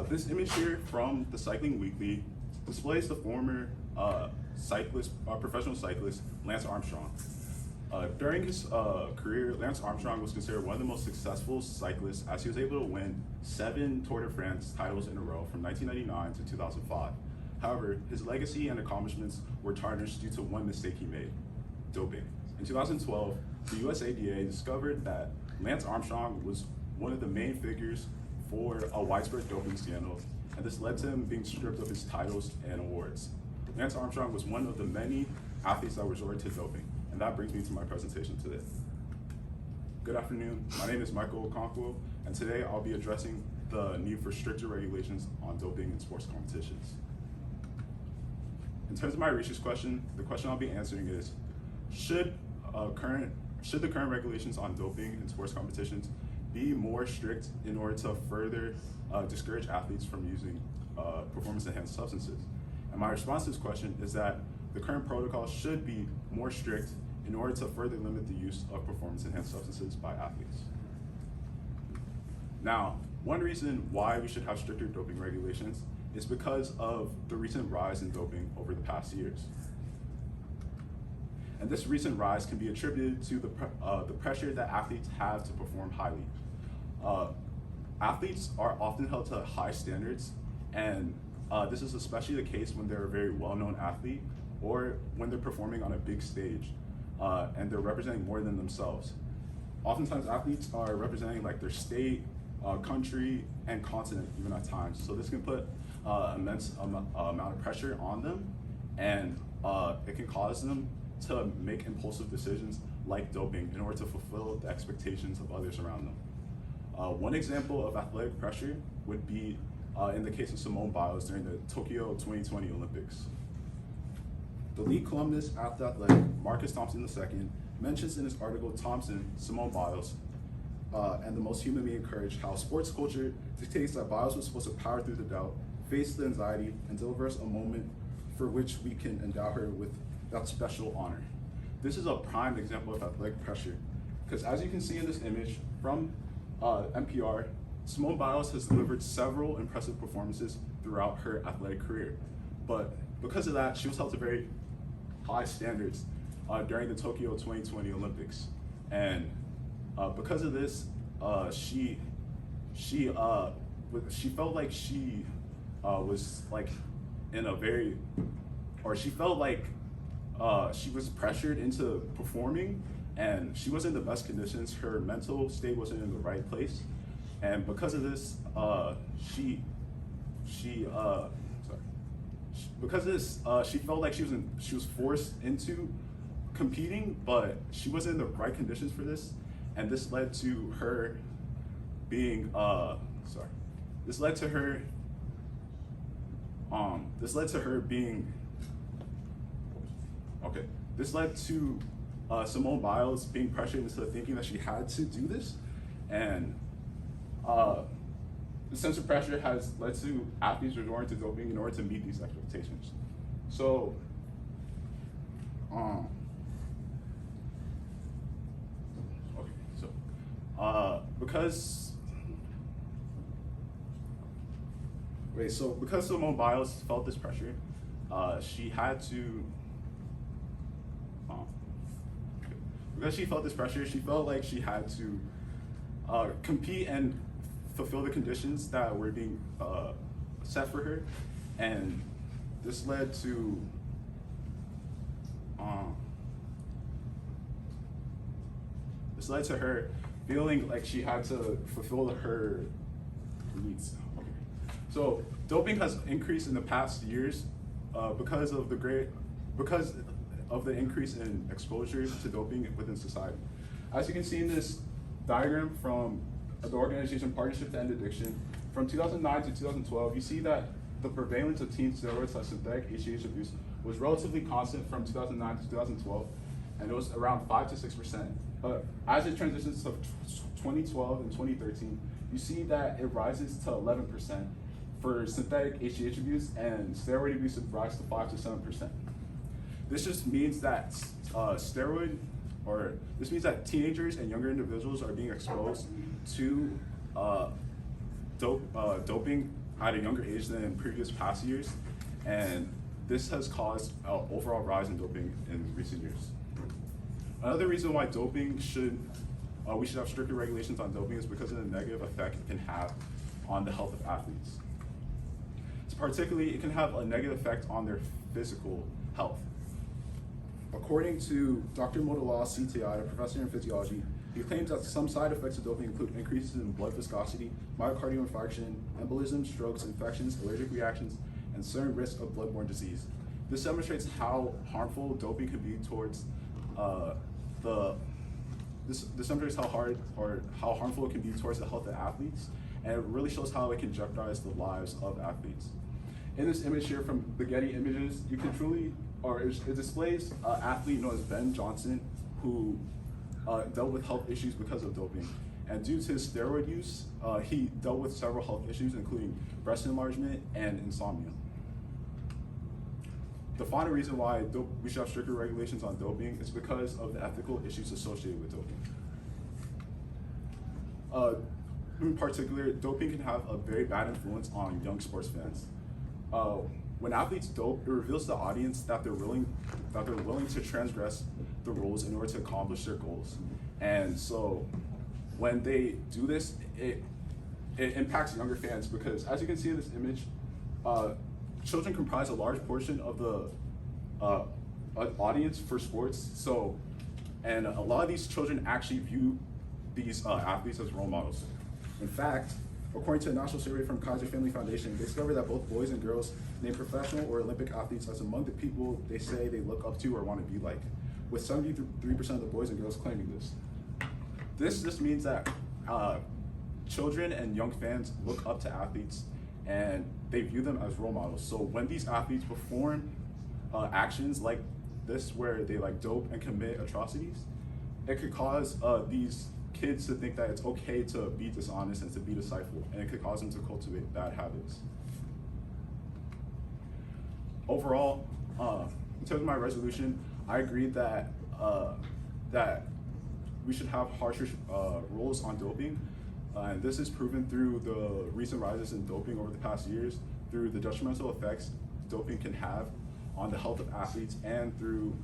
This image here from the Cycling Weekly displays the former professional cyclist, Lance Armstrong. During his career, Lance Armstrong was considered one of the most successful cyclists as he was able to win 7 Tour de France titles in a row from 1999 to 2005. However, his legacy and accomplishments were tarnished due to one mistake he made: doping. In 2012, the USADA discovered that Lance Armstrong was one of the main figures for a widespread doping scandal, and this led to him being stripped of his titles and awards. Lance Armstrong was one of the many athletes that resorted to doping, and that brings me to my presentation today. Good afternoon, my name is Michael Okonkwo, and today I'll be addressing the need for stricter regulations on doping in sports competitions. In terms of my research question, the question I'll be answering is, should the current regulations on doping in sports competitions be more strict in order to further discourage athletes from using performance-enhanced substances? And my response to this question is that the current protocol should be more strict in order to further limit the use of performance-enhanced substances by athletes. Now, one reason why we should have stricter doping regulations is because of the recent rise in doping over the past years. And this recent rise can be attributed to the pressure that athletes have to perform highly. Athletes are often held to high standards, and this is especially the case when they're a very well-known athlete or when they're performing on a big stage and they're representing more than themselves. Oftentimes athletes are representing like their state, country, and continent even at times. So this can put immense amount of pressure on them, and it can cause them to make impulsive decisions like doping in order to fulfill the expectations of others around them. One example of athletic pressure would be in the case of Simone Biles during the Tokyo 2020 Olympics. The lead columnist at The Athletic, Marcus Thompson II, mentions in his article, Thompson, Simone Biles, and the most human being courage, how sports culture dictates that Biles was supposed to power through the doubt, face the anxiety, and deliver us a moment for which we can endow her with that special honor. This is a prime example of athletic pressure, because as you can see in this image from NPR, Simone Biles has delivered several impressive performances throughout her athletic career. But because of that, she was held to very high standards during the Tokyo 2020 Olympics. And because of this, she felt like she was like in a very, or she felt like she was pressured into performing, and she wasn't in the best conditions. Her mental state wasn't in the right place, and because of this, she felt like she was forced into competing, but she wasn't in the right conditions for this, and this led to her being this led to her Simone Biles being pressured into thinking that she had to do this, and the sense of pressure has led to athletes resorting to doping in order to meet these expectations. So, because Simone Biles felt this pressure, she had to. Because she felt this pressure, she felt like she had to compete and fulfill the conditions that were being set for her, and this led to her feeling like she had to fulfill her needs. Okay. So doping has increased in the past years because of the increase in exposure to doping within society. As you can see in this diagram from the organization Partnership to End Addiction, from 2009 to 2012, you see that the prevalence of teen steroids like synthetic HGH abuse was relatively constant from 2009 to 2012, and it was around 5 to 6%. But as it transitions to 2012 and 2013, you see that it rises to 11% for synthetic HGH abuse, and steroid abuse rise to 5 to 7%. This just means that this means that teenagers and younger individuals are being exposed to doping at a younger age than in previous past years, and this has caused an overall rise in doping in recent years. Another reason why we should have stricter regulations on doping is because of the negative effect it can have on the health of athletes. So particularly, it can have a negative effect on their physical health. According to Dr. Modallah, CTI, a professor in physiology, he claims that some side effects of doping include increases in blood viscosity, myocardial infarction, embolism, strokes, infections, allergic reactions, and certain risk of bloodborne disease. This demonstrates how harmful doping can be towards this demonstrates how harmful it can be towards the health of athletes, and it really shows how it can jeopardize the lives of athletes. In this image here from the Getty Images, you can it displays an athlete known as Ben Johnson, who dealt with health issues because of doping. And due to his steroid use, he dealt with several health issues, including breast enlargement and insomnia. The final reason why we should have stricter regulations on doping is because of the ethical issues associated with doping. In particular, doping can have a very bad influence on young sports fans. When athletes dope, it reveals to the audience that they're willing to transgress the rules in order to accomplish their goals. And so when they do this, it impacts younger fans because, as you can see in this image, children comprise a large portion of the audience for sports. And a lot of these children actually view these athletes as role models. In fact, according to a national survey from Kaiser Family Foundation, they discovered that both boys and girls name professional or Olympic athletes as among the people they say they look up to or want to be like, with 73% of the boys and girls claiming this. This just means that children and young fans look up to athletes and they view them as role models. So when these athletes perform actions like this, where they dope and commit atrocities, it could cause these kids to think that it's okay to be dishonest and to be deceitful, and it could cause them to cultivate bad habits. Overall, in terms of my resolution, I agree that we should have harsher rules on doping, and this is proven through the recent rises in doping over the past years, through the detrimental effects doping can have on the health of athletes, and through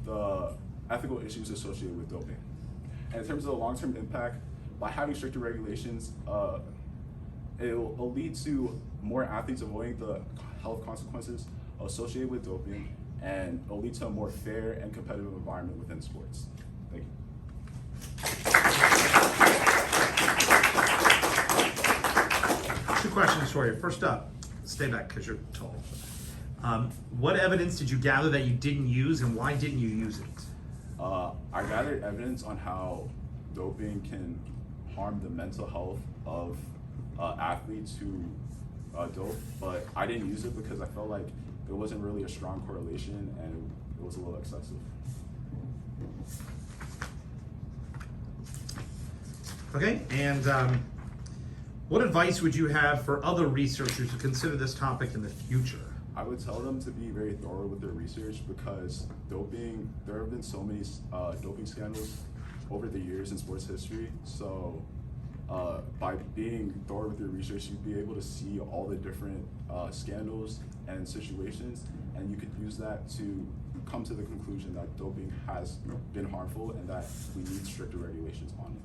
the ethical issues associated with doping. And in terms of the long-term impact, by having stricter regulations, it'll lead to more athletes avoiding the health consequences associated with doping, and it'll lead to a more fair and competitive environment within sports. Thank you. 2 questions for you. First up, stay back because you're tall. What evidence did you gather that you didn't use, and why didn't you use it? I gathered evidence on how doping can harm the mental health of athletes who dope, but I didn't use it because I felt like there wasn't really a strong correlation and it was a little excessive. Okay, and what advice would you have for other researchers to consider this topic in the future? I would tell them to be very thorough with their research, because there have been so many doping scandals over the years in sports history. So by being thorough with your research, you'd be able to see all the different scandals and situations, and you could use that to come to the conclusion that doping has been harmful and that we need stricter regulations on it.